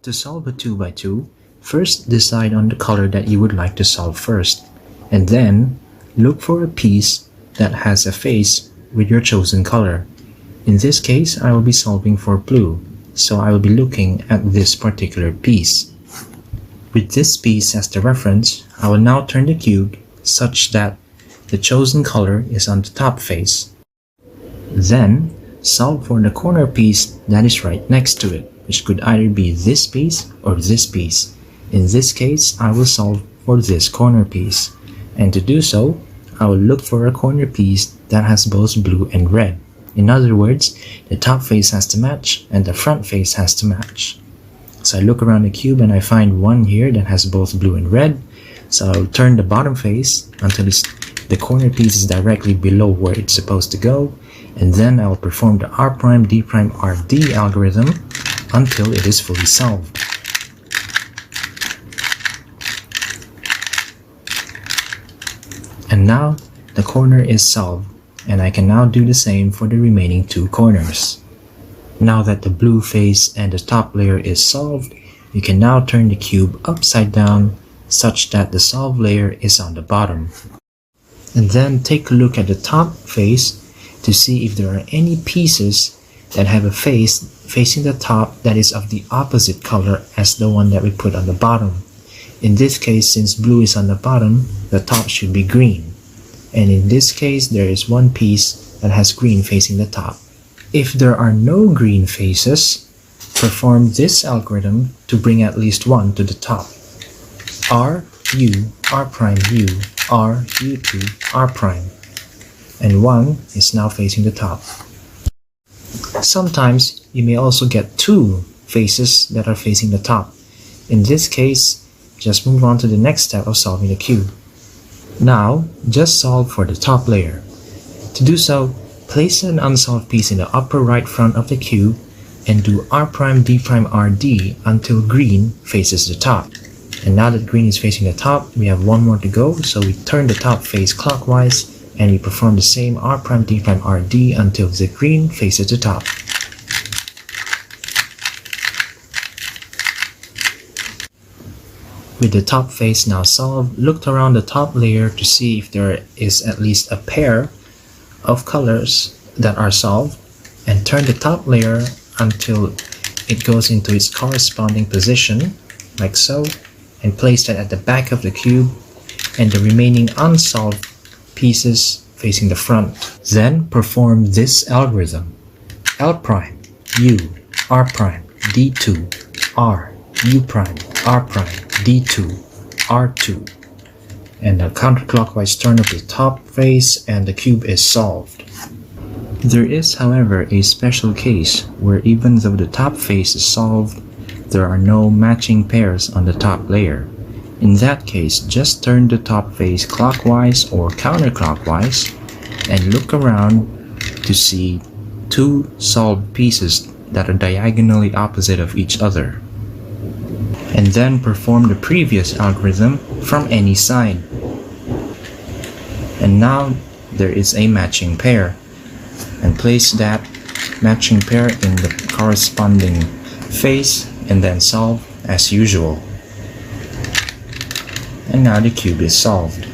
To solve a 2 by 2, first decide on the color that you would like to solve first, and then look for a piece that has a face with your chosen color. In this case, I will be solving for blue, so I will be looking at this particular piece. With this piece as the reference, I will now turn the cube such that the chosen color is on the top face. Then, solve for the corner piece that is right next to it, which could either be this piece or this piece. In this case, I will solve for this corner piece. And to do so, I will look for a corner piece that has both blue and red. In other words, the top face has to match and the front face has to match. So I look around the cube and I find one here that has both blue and red. So I'll turn the bottom face until the corner piece is directly below where it's supposed to go. And then I will perform the R', D', RD algorithm until it is fully solved. And now the corner is solved, and I can now do the same for the remaining two corners. Now that the blue face and the top layer is solved, you can now turn the cube upside down such that the solved layer is on the bottom. And then take a look at the top face to see if there are any pieces that have a face facing the top that is of the opposite color as the one that we put on the bottom. In this case, since blue is on the bottom, the top should be green. And in this case, there is one piece that has green facing the top. If there are no green faces, perform this algorithm to bring at least one to the top. R, U, R', U, R, U2, R'. And one is now facing the top. Sometimes you may also get two faces that are facing the top. In this case, just move on to the next step of solving the cube. Now, just solve for the top layer. To do so, place an unsolved piece in the upper right front of the cube and do R', D', RD until green faces the top. And now that green is facing the top, we have one more to go, so we turn the top face clockwise and we perform the same R', D', RD until the green faces the top. With the top face now solved, look around the top layer to see if there is at least a pair of colors that are solved, and turn the top layer until it goes into its corresponding position, like so, and place that at the back of the cube, and the remaining unsolved pieces facing the front. Then perform this algorithm. L', U, R', D2, R, U', R', D2, R2. And a counterclockwise turn of the top face and the cube is solved. There is, however, a special case where even though the top face is solved, there are no matching pairs on the top layer. In that case, just turn the top face clockwise or counterclockwise and look around to see two solved pieces that are diagonally opposite of each other. And then perform the previous algorithm from any side. And now there is a matching pair. And place that matching pair in the corresponding face and then solve as usual. And now the cube is solved.